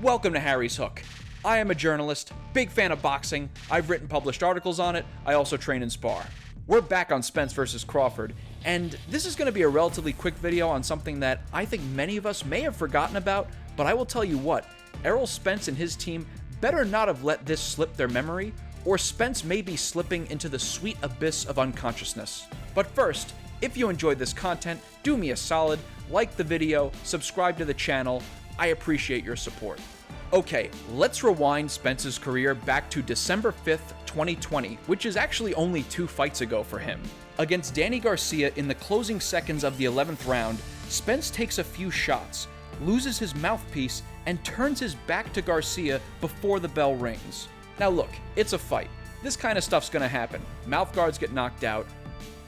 Welcome to Harry's Hook. I am a journalist, big fan of boxing, I've written published articles on it, I also train and spar. We're back on Spence versus Crawford, and this is going to be a relatively quick video on something that I think many of us may have forgotten about, but I will tell you what, Errol Spence and his team better not have let this slip their memory, or Spence may be slipping into the sweet abyss of unconsciousness. But first, if you enjoyed this content, do me a solid, like the video, subscribe to the channel, I appreciate your support. Okay, let's rewind Spence's career back to December 5th, 2020, which is actually only 2 fights ago for him. Against Danny Garcia in the closing seconds of the 11th round, Spence takes a few shots, loses his mouthpiece, and turns his back to Garcia before the bell rings. Now look, it's a fight. This kind of stuff's gonna happen. Mouth guards get knocked out,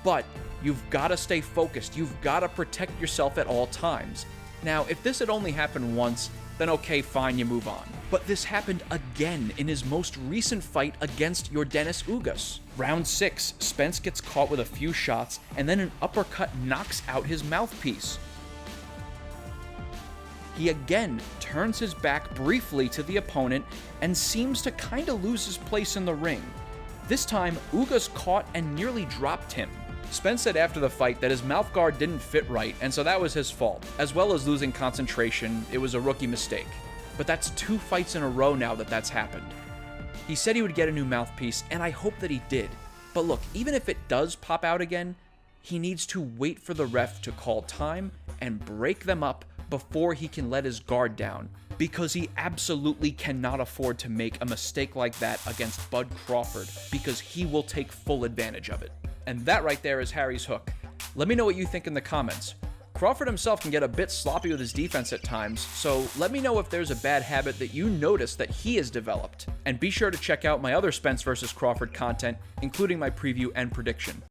but you've gotta stay focused. You've gotta protect yourself at all times. Now, if this had only happened once, then okay, fine, you move on. But this happened again in his most recent fight against Yordenis Ugas. Round 6, Spence gets caught with a few shots, and then an uppercut knocks out his mouthpiece. He again turns his back briefly to the opponent and seems to kinda lose his place in the ring. This time, Ugas caught and nearly dropped him. Spence said after the fight that his mouth guard didn't fit right, and so that was his fault. As well as losing concentration, it was a rookie mistake. But that's 2 fights in a row now that that's happened. He said he would get a new mouthpiece, and I hope that he did. But look, even if it does pop out again, he needs to wait for the ref to call time and break them up before he can let his guard down, because he absolutely cannot afford to make a mistake like that against Bud Crawford, because he will take full advantage of it. And that right there is Harry's Hook. Let me know what you think in the comments. Crawford himself can get a bit sloppy with his defense at times, so let me know if there's a bad habit that you notice that he has developed. And be sure to check out my other Spence vs. Crawford content, including my preview and prediction.